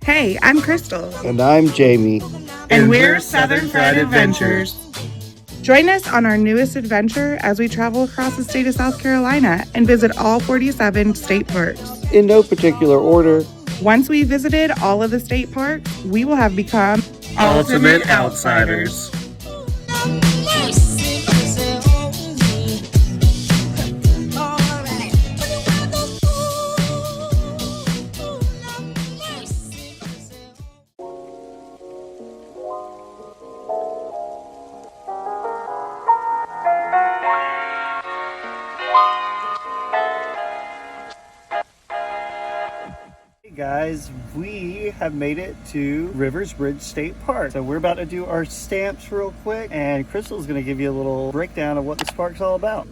Hey, I'm Crystal. And I'm Jamie. And we're Southern Fried Adventures. Join us on our newest adventure as we travel across the state of South Carolina and visit all 47 state parks. In no particular order. Once we've visited all of the state parks, we will have become Ultimate Outsiders. Guys, we have made it to Rivers Bridge State Park. So we're about to do our stamps real quick, and Crystal's going to give you a little breakdown of what this park's all about.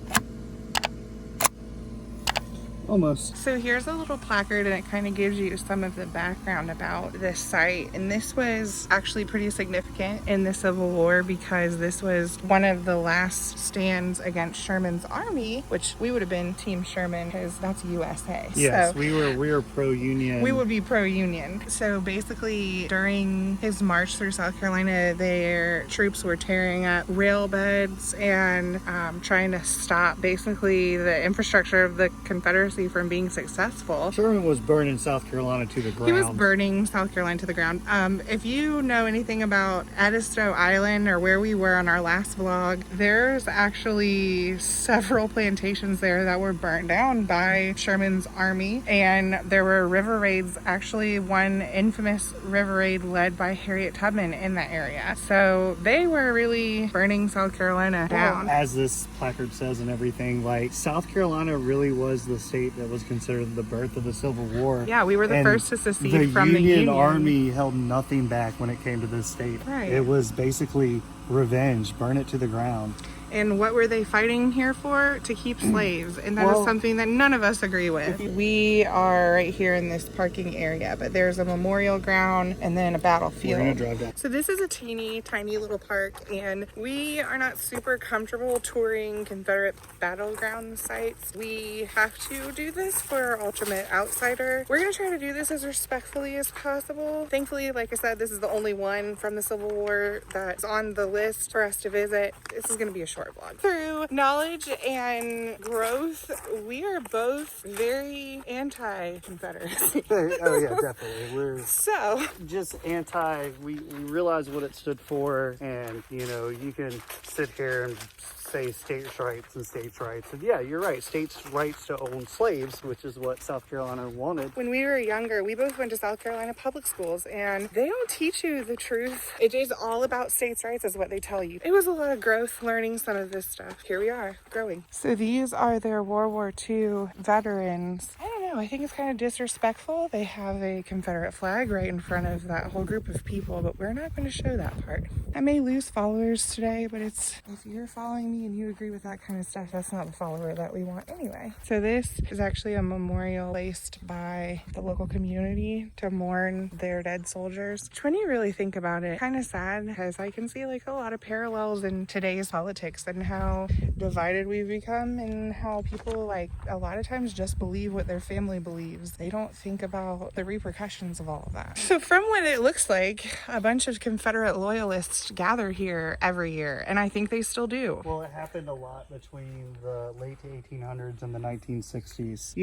Almost. So here's a little placard, and it kind of gives you some of the background about this site. And this was actually pretty significant in the Civil War because this was one of the last stands against Sherman's army, which we would have been Team Sherman because that's USA. Yes, so we were pro-Union. We would be pro-Union. So basically, during his march through South Carolina, their troops were tearing up rail beds and trying to stop basically the infrastructure of the Confederacy from being successful. Sherman was burning South Carolina to the ground. He was burning South Carolina to the ground. If you know anything about Edisto Island or where we were on our last vlog, there's actually several plantations there that were burnt down by Sherman's army, and there were river raids, actually one infamous river raid led by Harriet Tubman in that area. So they were really burning South Carolina down. As this placard says and everything, like, South Carolina really was the state that was considered the birth of the Civil War. Yeah, we were the first to secede from the Union Union. Army held nothing back when it came to this state. Right. It was basically revenge, burn it to the ground. And what were they fighting here for? To keep slaves. And that is something that none of us agree with. We are right here in this parking area, but there's a memorial ground and then a battlefield. We're gonna drive down. So this is a teeny tiny little park, and we are not super comfortable touring Confederate battleground sites. We have to do this for our Ultimate Outsider. We're gonna try to do this as respectfully as possible. Thankfully, like I said, this is the only one from the Civil War that's on the list for us to visit. This is gonna be a short vlog. Through knowledge and growth, we are both very anti-Confederacy. Oh yeah, definitely. We're So just anti. We realize what it stood for, and you can sit here and say states' rights and states' rights. And yeah, you're right. States' rights to own slaves, which is what South Carolina wanted. when we were younger, we both went to South Carolina public schools, and they don't teach you the truth. It is all about states' rights is what they tell you. It was a lot of growth learning some of this stuff. Here we are, growing. So these are their World War II veterans. I don't know, I think it's kind of disrespectful. They have a Confederate flag right in front of that whole group of people, but we're not going to show that part. I may lose followers today, but if you're following me and you agree with that kind of stuff, that's not the follower that we want anyway. So this is actually a memorial placed by the local community to mourn their dead soldiers. Which, when you really think about it, kind of sad, because I can see like a lot of parallels in today's politics and how divided we've become, and how people like a lot of times just believe what their family believes. They don't think about the repercussions of all of that. So from what it looks like, a bunch of Confederate loyalists gather here every year, and I think they still do. Well, it happened a lot between the late 1800s and the 1960s.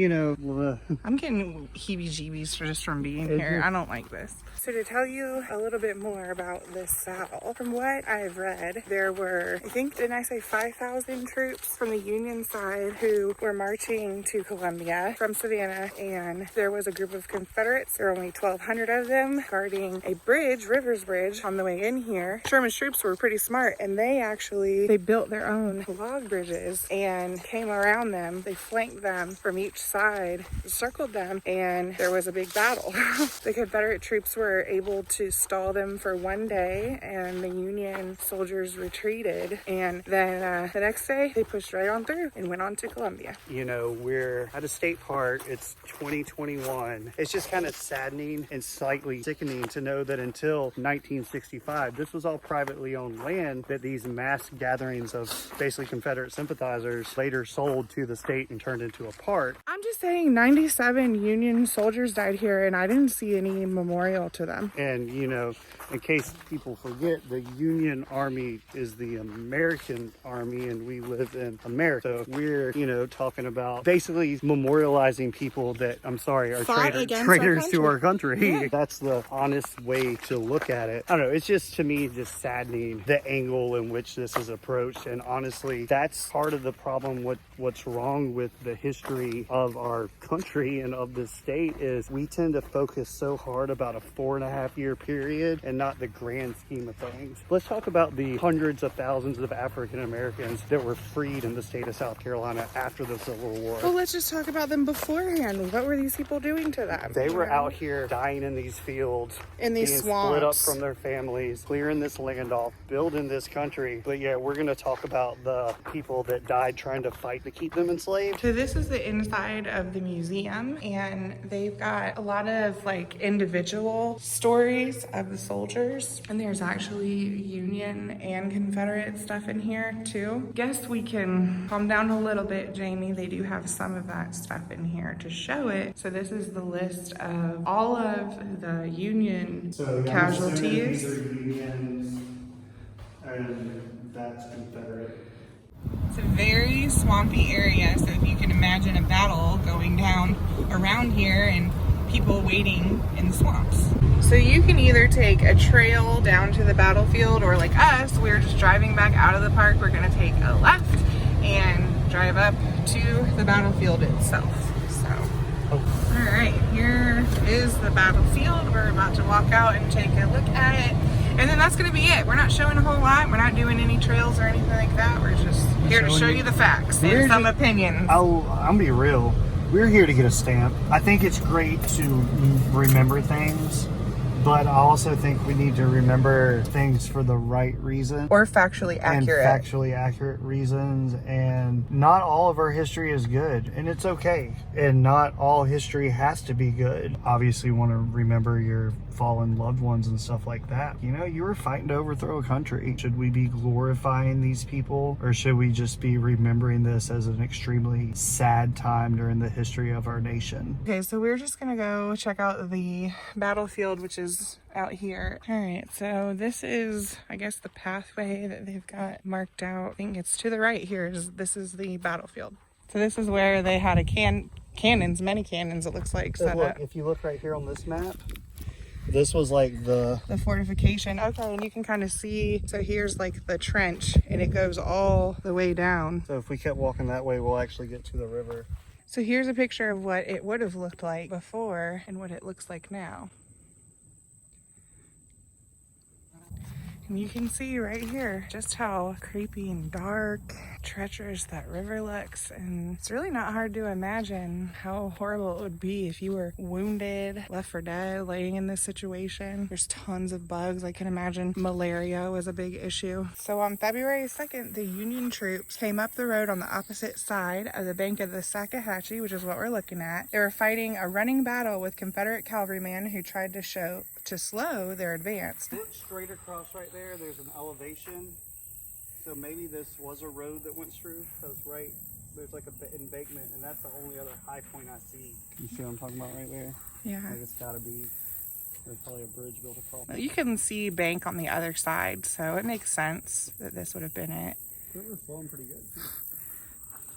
I'm getting heebie-jeebies just from being here. I don't like this. So to tell you a little bit more about this battle, from what I've read, there were, I think, didn't I say 5,000 troops from the Union side who were marching to Columbia from Savannah, and there was a group of Confederates. There were only 1,200 of them guarding a bridge, Rivers Bridge, on the way in here. Sherman's troops were pretty smart, and they built their own log bridges and came around them. They flanked them from each side, circled them, and there was a big battle. The Confederate troops were able to stall them for one day, and the Union soldiers retreated, and then the next day they pushed right on through and went on to Columbia. We're at a state park. It's 2021. It's just kind of saddening and slightly sickening to know that until 1965, this was all privately owned land that these mass gatherings of basically Confederate sympathizers later sold to the state and turned into a park. I'm just is saying 97 Union soldiers died here, and I didn't see any memorial to them. And, you know, in case people forget, the Union Army is the American Army, and we live in America. So we're, you know, talking about basically memorializing people that, I'm sorry, are traitors to our country. Yeah. That's the honest way to look at it. I don't know, it's just, to me, just saddening the angle in which this is approached. And honestly, that's part of the problem. What's wrong with the history of our country and of this state is we tend to focus so hard about a 4.5-year period and not the grand scheme of things. Let's talk about the hundreds of thousands of African Americans that were freed in the state of South Carolina after the Civil War. Well, let's just talk about them beforehand. What were these people doing to them? They were out here dying in these fields, in these being swamps, split up from their families, clearing this land off, building this country. But yeah, we're going to talk about the people that died trying to fight to keep them enslaved. So this is the inside of the museum, and they've got a lot of like individual stories of the soldiers, and there's actually Union and Confederate stuff in here too. Guess we can calm down a little bit, Jamie. They do have some of that stuff in here to show it. So this is the list of all of the Union casualties. These are Unions, and that's Confederate. It's a very swampy area, so if you can imagine a battle going down around here and people waiting in the swamps. So you can either take a trail down to the battlefield, or like us, we're just driving back out of the park. We're gonna take a left and drive up to the battlefield itself. So, all right, here is the battlefield. We're about to walk out and take a look at it. And then that's going to be it. We're not showing a whole lot. We're not doing any trails or anything like that. We're just here to show you the facts and some opinions. I'm going to be real. We're here to get a stamp. I think it's great to remember things, but I also think we need to remember things for the right reason. Or factually accurate. And factually accurate reasons. And not all of our history is good. And it's okay. And not all history has to be good. Obviously, you want to remember your fallen loved ones and stuff like that. You know, you were fighting to overthrow a country. Should we be glorifying these people, or should we just be remembering this as an extremely sad time during the history of our nation? Okay, so we're just gonna go check out the battlefield, which is out here. All right, so this is, I guess, the pathway that they've got marked out. I think it's to the right here. This is the battlefield. So this is where they had a cannons, many cannons, it looks like, set up. If you look right here on this map, this was like the fortification. Okay, and you can kind of see, so here's like the trench, and it goes all the way down. So if we kept walking that way, we'll actually get to the river. So here's a picture of what it would have looked like before and what it looks like now. And you can see right here just how creepy and dark, treacherous that river looks. And it's really not hard to imagine how horrible it would be if you were wounded, left for dead, laying in this situation. There's tons of bugs. I can imagine malaria was a big issue. So on February 2nd, the Union troops came up the road on the opposite side of the bank of the Sackahatchee, which is what we're looking at. They were fighting a running battle with Confederate cavalrymen who tried to slow their advance. Look straight across right there, there's an elevation. So maybe this was a road that went through, because there's like an embankment, and that's the only other high point I see. You see what I'm talking about right there? Yeah. Like it's gotta be, there's probably a bridge built across. Well, you can see bank on the other side, so it makes sense that this would have been it. The river's flowing pretty good too.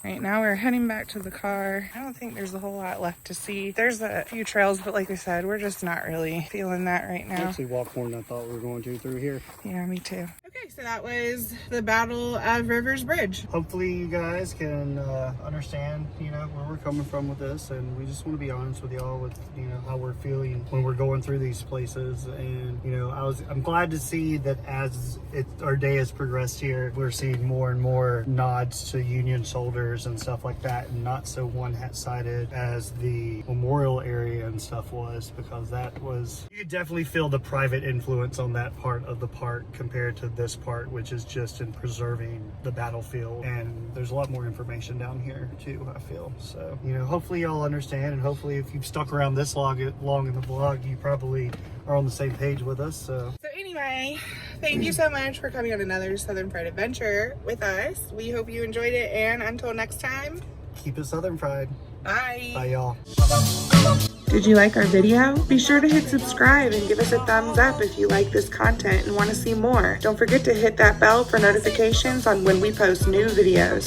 Right now we're heading back to the car. I don't think there's a whole lot left to see. There's a few trails, but like I said, we're just not really feeling that right now. I actually walked more than I thought we were going to through here. Yeah, me too. Okay, so that was the Battle of Rivers Bridge. Hopefully you guys can understand, where we're coming from with this, and we just want to be honest with y'all with, how we're feeling when we're going through these places. And, I'm glad to see that as our day has progressed here, we're seeing more and more nods to Union soldiers and stuff like that, and not so one-sided as the memorial area and stuff was, because you could definitely feel the private influence on that part of the park compared to this part, which is just in preserving the battlefield. And there's a lot more information down here too, I feel. So, hopefully y'all understand, and hopefully if you've stuck around this long in the vlog, you probably are on the same page with us. So anyway, thank you so much for coming on another Southern Pride adventure with us. We hope you enjoyed it, and until next time, keep it Southern Pride. Bye. Bye, y'all. Did you like our video? Be sure to hit subscribe and give us a thumbs up if you like this content and want to see more. Don't forget to hit that bell for notifications on when we post new videos.